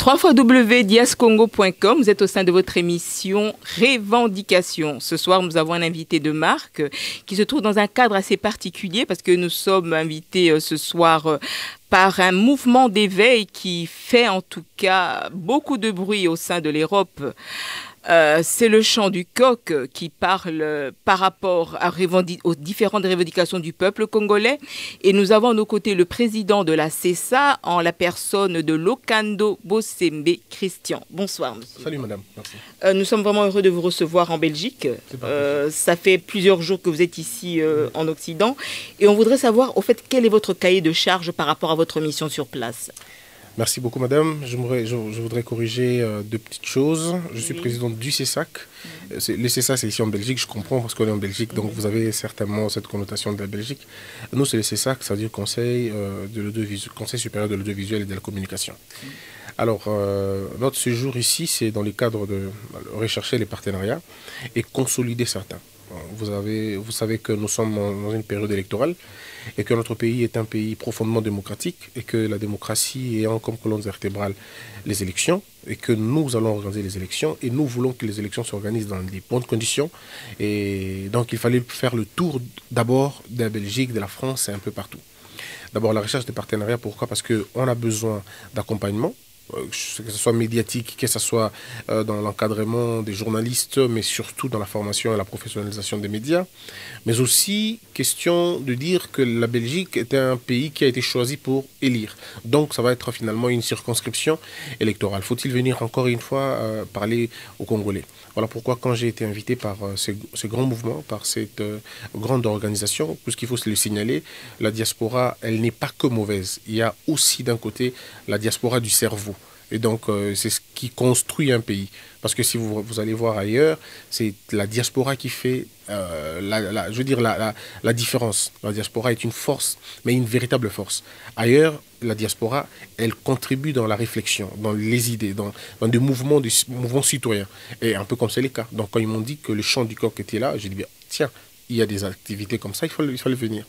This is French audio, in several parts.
www.diascongo.com, vous êtes au sein de votre émission Revendication. Ce soir, nous avons un invité de marque qui se trouve dans un cadre assez particulier parce que nous sommes invités ce soir par un mouvement d'éveil qui fait en tout cas beaucoup de bruit au sein de l'Europe. C'est le chant du coq qui parle par rapport aux différentes revendications du peuple congolais. Et nous avons à nos côtés le président de la CESA en la personne de Lokando Bosembe Christian. Bonsoir, monsieur. Salut, madame. Merci. Nous sommes vraiment heureux de vous recevoir en Belgique. Ça fait plusieurs jours que vous êtes ici en Occident. Et on voudrait savoir, au fait, quel est votre cahier de charge par rapport à votre mission sur place? Merci beaucoup, madame. Je voudrais corriger deux petites choses. Je suis président du CESAC. Le CESAC, c'est ici en Belgique, je comprends, parce qu'on est en Belgique, donc vous avez certainement cette connotation de la Belgique. Nous, c'est le CESAC, ça veut dire Conseil supérieur de l'audiovisuel et de la communication. Alors, notre séjour ici, c'est dans le cadre de rechercher les partenariats et consolider certains. Vous savez que nous sommes dans une période électorale et que notre pays est un pays profondément démocratique et que la démocratie ayant comme colonne vertébrale les élections et que nous allons organiser les élections et nous voulons que les élections s'organisent dans des bonnes conditions. Et donc, il fallait faire le tour d'abord de la Belgique, de la France et un peu partout. D'abord, la recherche des partenariats. Pourquoi? Parce qu'on a besoin d'accompagnement, que ce soit médiatique, que ce soit dans l'encadrement des journalistes, mais surtout dans la formation et la professionnalisation des médias. Mais aussi, question de dire que la Belgique est un pays qui a été choisi pour élire. Donc, ça va être finalement une circonscription électorale. Faut-il venir encore une fois parler aux Congolais? Voilà pourquoi, quand j'ai été invité par ce grand mouvement, par cette grande organisation, puisqu'il faut se le signaler, la diaspora, elle n'est pas que mauvaise. Il y a aussi d'un côté la diaspora du cerveau. Et donc, c'est ce qui construit un pays. Parce que si vous allez voir ailleurs, c'est la diaspora qui fait la différence. La diaspora est une force, mais une véritable force. Ailleurs, la diaspora, elle contribue dans la réflexion, dans les idées, dans des mouvements citoyens. Et un peu comme c'est le cas. Donc, quand ils m'ont dit que le chant du coq était là, j'ai dit, tiens, il y a des activités comme ça, il fallait venir.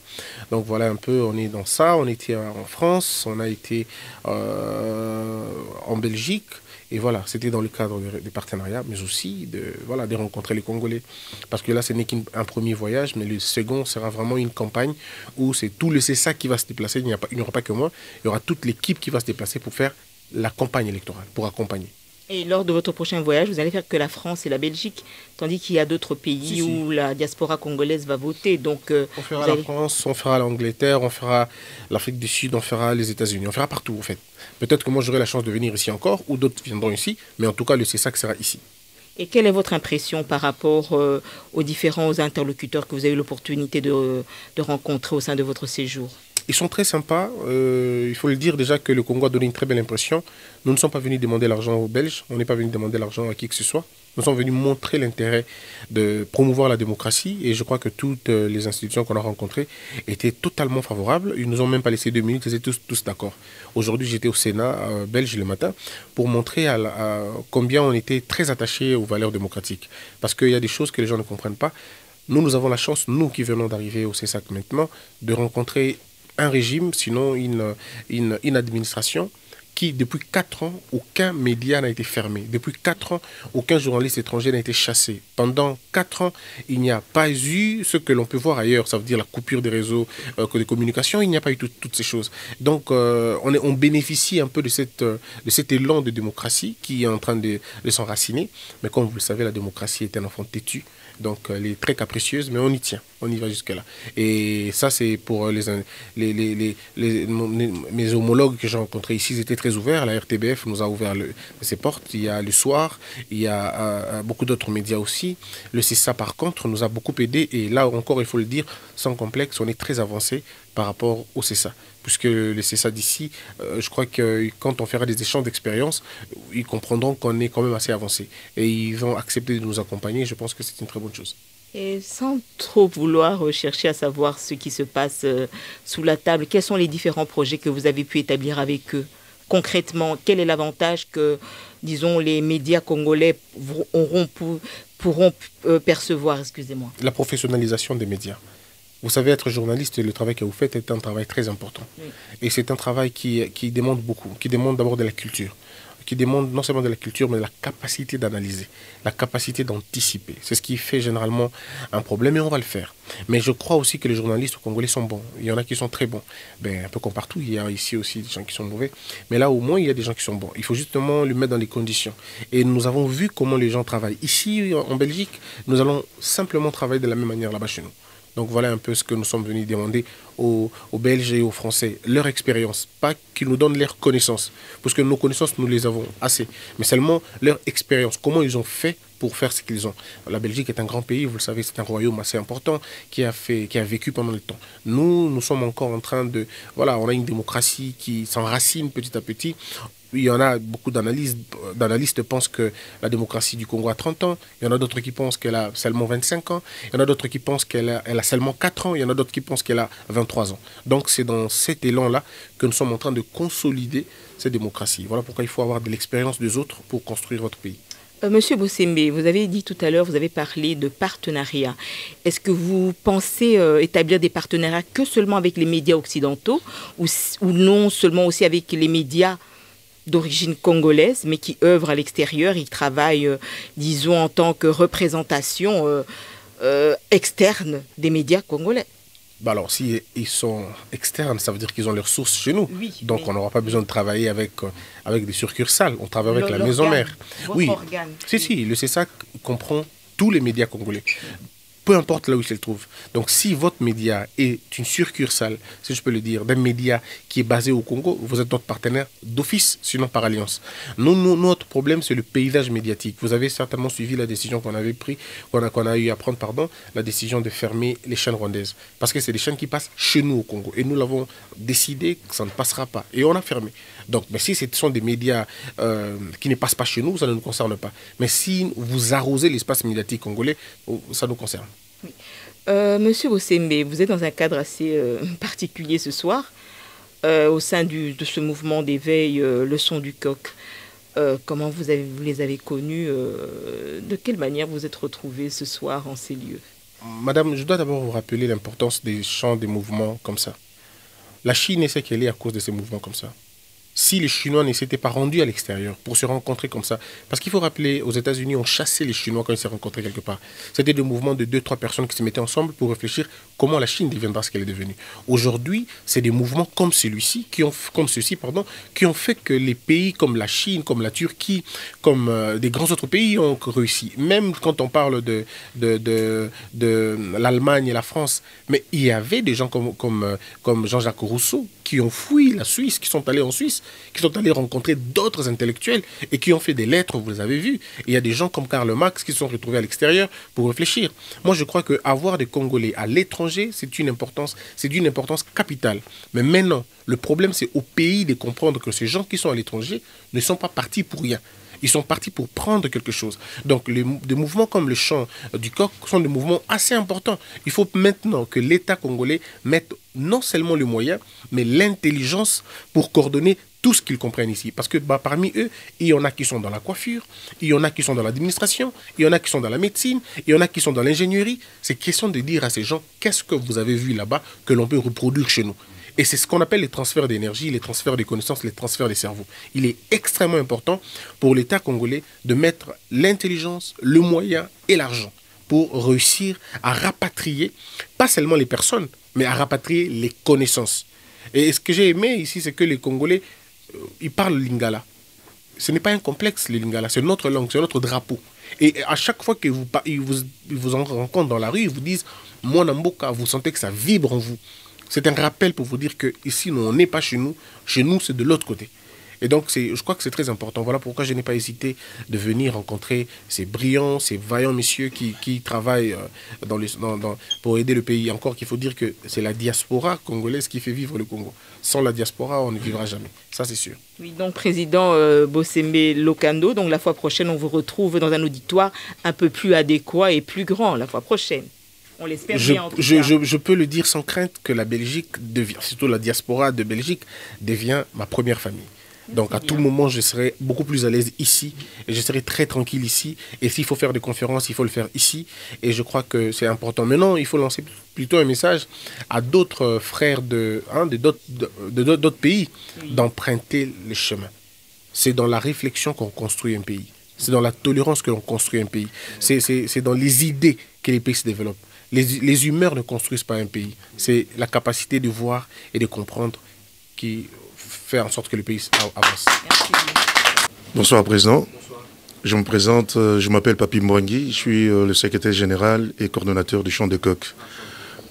Donc voilà un peu, on est dans ça. On était en France, on a été en Belgique. Et voilà, c'était dans le cadre des partenariats, mais aussi de rencontrer les Congolais. Parce que là, ce n'est qu'un premier voyage, mais le second sera vraiment une campagne où c'est tout le CESAC qui va se déplacer. Il n'y aura pas que moi, il y aura toute l'équipe qui va se déplacer pour faire la campagne électorale, pour accompagner. Et lors de votre prochain voyage, vous allez faire que la France et la Belgique, tandis qu'il y a d'autres pays où la diaspora congolaise va voter. Donc, on fera la France, on fera l'Angleterre, on fera l'Afrique du Sud, on fera les États-Unis, on fera partout en fait. Peut-être que moi j'aurai la chance de venir ici encore, ou d'autres viendront ici, mais en tout cas le CESAC sera ici. Et quelle est votre impression par rapport aux différents interlocuteurs que vous avez eu l'opportunité de rencontrer au sein de votre séjour? Ils sont très sympas. Il faut le dire déjà que le Congo a donné une très belle impression. Nous ne sommes pas venus demander l'argent aux Belges. On n'est pas venus demander l'argent à qui que ce soit. Nous sommes venus montrer l'intérêt de promouvoir la démocratie. Et je crois que toutes les institutions qu'on a rencontrées étaient totalement favorables. Ils ne nous ont même pas laissé 2 minutes. Ils étaient tous d'accord. Aujourd'hui, j'étais au Sénat belge le matin pour montrer combien on était très attachés aux valeurs démocratiques. Parce qu'il y a des choses que les gens ne comprennent pas. Nous avons la chance, nous qui venons d'arriver au CESAC maintenant, de rencontrer un régime, sinon une administration qui, depuis 4 ans, aucun média n'a été fermé. Depuis 4 ans, aucun journaliste étranger n'a été chassé. Pendant 4 ans, il n'y a pas eu ce que l'on peut voir ailleurs, ça veut dire la coupure des réseaux de communication, il n'y a pas eu toutes ces choses. Donc, on bénéficie un peu de cet élan de démocratie qui est en train de s'enraciner. Mais comme vous le savez, la démocratie est un enfant têtu. Donc, elle est très capricieuse, mais on y tient. On y va jusque-là. Et ça, c'est pour mes homologues que j'ai rencontrés ici. Ils étaient très ouverts. La RTBF nous a ouvert ses portes. Il y a le soir. Il y a beaucoup d'autres médias aussi. Le CESA, par contre, nous a beaucoup aidé. Et là encore, il faut le dire, sans complexe, on est très avancé par rapport au CESA. Puisque le CESA d'ici, je crois que quand on fera des échanges d'expérience, ils comprendront qu'on est quand même assez avancé. Et ils vont accepter de nous accompagner. Je pense que c'est une très bonne chose. Et sans trop vouloir chercher à savoir ce qui se passe sous la table, quels sont les différents projets que vous avez pu établir avec eux? Concrètement, quel est l'avantage que, disons, les médias congolais pourront percevoir, excusez-moi? La professionnalisation des médias. Vous savez, être journaliste, le travail que vous faites est un travail très important. Oui. Et c'est un travail qui demande beaucoup, qui demande d'abord de la culture. qui demande non seulement de la culture, mais de la capacité d'analyser, la capacité d'anticiper. C'est ce qui fait généralement un problème et on va le faire. Mais je crois aussi que les journalistes congolais sont bons. Il y en a qui sont très bons. Ben, un peu comme partout, il y a ici aussi des gens qui sont mauvais. Mais là, au moins, il y a des gens qui sont bons. Il faut justement le mettre dans les conditions. Et nous avons vu comment les gens travaillent. Ici, en Belgique, nous allons simplement travailler de la même manière là-bas chez nous. Donc voilà un peu ce que nous sommes venus demander aux Belges et aux Français, leur expérience, pas qu'ils nous donnent leurs connaissances, parce que nos connaissances, nous les avons assez, mais seulement leur expérience, comment ils ont fait pour faire ce qu'ils ont. La Belgique est un grand pays, vous le savez, c'est un royaume assez important qui a vécu pendant le temps. Nous sommes encore en train de... Voilà, on a une démocratie qui s'enracine petit à petit. Il y en a beaucoup d'analystes pensent que la démocratie du Congo a 30 ans. Il y en a d'autres qui pensent qu'elle a seulement 25 ans. Il y en a d'autres qui pensent qu'elle a seulement 4 ans. Il y en a d'autres qui pensent qu'elle a 23 ans. Donc c'est dans cet élan-là que nous sommes en train de consolider cette démocratie. Voilà pourquoi il faut avoir de l'expérience des autres pour construire votre pays. Monsieur Bossembe, vous avez dit tout à l'heure, vous avez parlé de partenariat. Est-ce que vous pensez établir des partenariats que seulement avec les médias occidentaux ou non seulement aussi avec les médias d'origine congolaise, mais qui œuvrent à l'extérieur, ils travaillent, disons, en tant que représentation externe des médias congolais? Bah alors, si ils sont externes, ça veut dire qu'ils ont leurs sources chez nous. Oui, donc, on n'aura pas besoin de travailler avec des succursales. On travaille avec la maison mère. Oui, si, le CESAC comprend tous les médias congolais. Peu importe là où il se trouve. Donc, si votre média est une succursale, si je peux le dire, d'un média qui est basé au Congo, vous êtes notre partenaire d'office, sinon par alliance. Notre problème, c'est le paysage médiatique. Vous avez certainement suivi la décision qu'on avait prise, qu'on a eu à prendre, la décision de fermer les chaînes rwandaises. Parce que c'est des chaînes qui passent chez nous au Congo. Et nous l'avons décidé que ça ne passera pas. Et on a fermé. Donc, mais si ce sont des médias qui ne passent pas chez nous, ça ne nous concerne pas. Mais si vous arrosez l'espace médiatique congolais, ça nous concerne. Oui. Monsieur Bossembe, vous êtes dans un cadre assez particulier ce soir, au sein de ce mouvement d'éveil, le son du coq. Comment vous les avez connus, de quelle manière vous êtes retrouvés ce soir en ces lieux? Madame, je dois d'abord vous rappeler l'importance des chants, des mouvements comme ça. La Chine est ce qu'elle est à cause de ces mouvements comme ça. Si les Chinois ne s'étaient pas rendus à l'extérieur pour se rencontrer comme ça, parce qu'il faut rappeler, aux États-Unis, on chassait les Chinois quand ils se rencontraient quelque part. C'était des mouvements de 2-3 personnes qui se mettaient ensemble pour réfléchir comment la Chine deviendra ce qu'elle est devenue. Aujourd'hui, c'est des mouvements comme ceux-ci qui ont fait que les pays comme la Chine, comme la Turquie, comme des grands autres pays ont réussi. Même quand on parle de l'Allemagne et la France, mais il y avait des gens comme Jean-Jacques Rousseau qui ont fui la Suisse, qui sont allés en Suisse, qui sont allés rencontrer d'autres intellectuels et qui ont fait des lettres, vous les avez vus. Et il y a des gens comme Karl Marx qui sont retrouvés à l'extérieur pour réfléchir. Moi, je crois qu'avoir des Congolais à l'étranger, c'est d'une importance capitale. Mais maintenant, le problème, c'est au pays de comprendre que ces gens qui sont à l'étranger ne sont pas partis pour rien. Ils sont partis pour prendre quelque chose. Donc, des mouvements comme le chant du coq sont des mouvements assez importants. Il faut maintenant que l'État congolais mette non seulement les moyens, mais l'intelligence pour coordonner tout ce qu'ils comprennent ici. Parce que parmi eux, il y en a qui sont dans la coiffure, il y en a qui sont dans l'administration, il y en a qui sont dans la médecine, il y en a qui sont dans l'ingénierie. C'est question de dire à ces gens, qu'est-ce que vous avez vu là-bas que l'on peut reproduire chez nous? Et c'est ce qu'on appelle les transferts d'énergie, les transferts de connaissances, les transferts des cerveaux. Il est extrêmement important pour l'État congolais de mettre l'intelligence, le moyen et l'argent pour réussir à rapatrier, pas seulement les personnes, mais à rapatrier les connaissances. Et ce que j'ai aimé ici, c'est que les Congolais, ils parlent le lingala. Ce n'est pas un complexe, le lingala, c'est notre langue, c'est notre drapeau. Et à chaque fois qu'ils vous en rencontrent dans la rue, ils vous disent « Mon Mboka », vous sentez que ça vibre en vous. C'est un rappel pour vous dire que ici, nous, on n'est pas chez nous, c'est de l'autre côté. Et donc, je crois que c'est très important. Voilà pourquoi je n'ai pas hésité de venir rencontrer ces brillants, ces vaillants messieurs qui travaillent pour aider le pays. Encore qu'il faut dire que c'est la diaspora congolaise qui fait vivre le Congo. Sans la diaspora, on ne vivra jamais. Ça, c'est sûr. Oui, donc, Président Bossembe Lokando, donc la fois prochaine, on vous retrouve dans un auditoire un peu plus adéquat et plus grand la fois prochaine. On l'espère bien en tout cas. Je peux le dire sans crainte que la Belgique surtout la diaspora de Belgique, devient ma première famille. Donc à tout moment, je serai beaucoup plus à l'aise ici et je serai très tranquille ici. Et s'il faut faire des conférences, il faut le faire ici. Et je crois que c'est important. Maintenant, il faut lancer plutôt un message à d'autres frères d'autres pays d'emprunter le chemin. C'est dans la réflexion qu'on construit un pays. C'est dans la tolérance que l'on construit un pays. C'est dans les idées que les pays se développent. Les humeurs ne construisent pas un pays. C'est la capacité de voir et de comprendre qui fait en sorte que le pays avance. Merci. Bonsoir, Président. Je me présente, je m'appelle Papi Mwangui, je suis le secrétaire général et coordonnateur du Champ de Coq.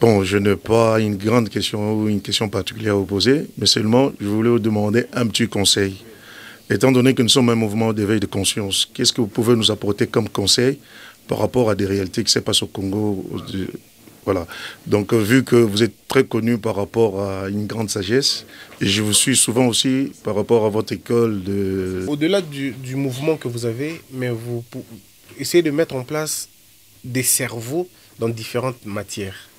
Bon, je n'ai pas une grande question ou une question particulière à vous poser, mais seulement je voulais vous demander un petit conseil. Étant donné que nous sommes un mouvement d'éveil de conscience, qu'est-ce que vous pouvez nous apporter comme conseil par rapport à des réalités qui se passent au Congo? Voilà. Donc, vu que vous êtes très connu par rapport à une grande sagesse, et je vous suis souvent aussi par rapport à votre école de... Au-delà du mouvement que vous avez, mais vous essayez de mettre en place des cerveaux dans différentes matières.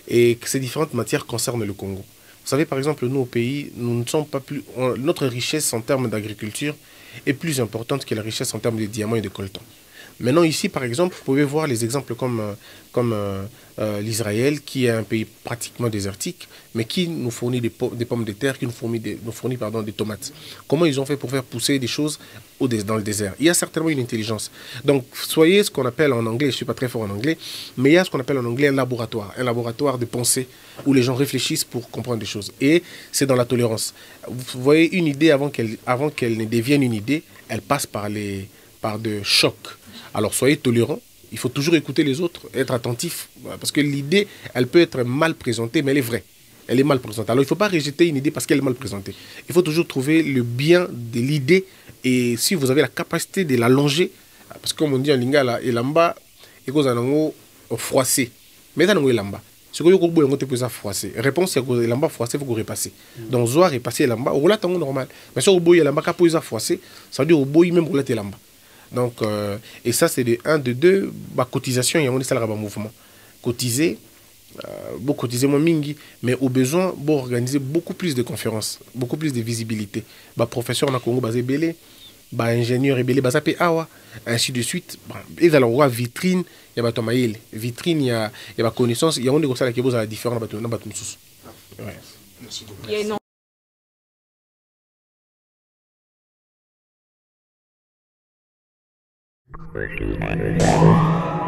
Et que ces différentes matières concernent le Congo. Vous savez, par exemple, nous, au pays, nous ne sommes pas plus... Notre richesse en termes d'agriculture est plus importante que la richesse en termes de diamants et de coltan. Maintenant, ici, par exemple, vous pouvez voir les exemples comme l'Israël, qui est un pays pratiquement désertique, mais qui nous fournit des pommes de terre, qui nous fournit des tomates. Comment ils ont fait pour faire pousser des choses dans le désert? Il y a certainement une intelligence. Donc, soyez ce qu'on appelle en anglais, je ne suis pas très fort en anglais, mais il y a ce qu'on appelle en anglais un laboratoire de pensée, où les gens réfléchissent pour comprendre des choses. Et c'est dans la tolérance. Vous voyez, une idée, avant qu'elle ne devienne une idée, elle passe par de chocs. Alors soyez tolérants, il faut toujours écouter les autres, être attentif, parce que l'idée, elle peut être mal présentée, mais elle est vraie. Elle est mal présentée. Alors il ne faut pas rejeter une idée parce qu'elle est mal présentée. Il faut toujours trouver le bien de l'idée, et si vous avez la capacité de l'allonger, parce que comme on dit en lingala, elamba, et cause en froissé. Mais dans elamba. Ce que vous avez dit, c'est froissé. Réponse, c'est que l'amba froissé, il faut repasser. Donc, zoar repasser l'amba, au là, c'est normal. Mais si vous avez l'amba, quand vous avez froissé, ça veut dire que vous avez même roulé l'amba. Donc, et ça, c'est de 1, de 2, cotisation, il y a un mouvement. Cotiser, cotiser moins mingi, mais au besoin, organiser beaucoup plus de conférences, beaucoup plus de visibilité. Professeur na Congo, basé belé, ingénieur et belé, basé awa, ainsi de suite. Ils allons voir vitrine, il y a vitrine, il y a connaissance, il y a un négociateur qui est à différents dans ouais. Merci beaucoup. Thank you.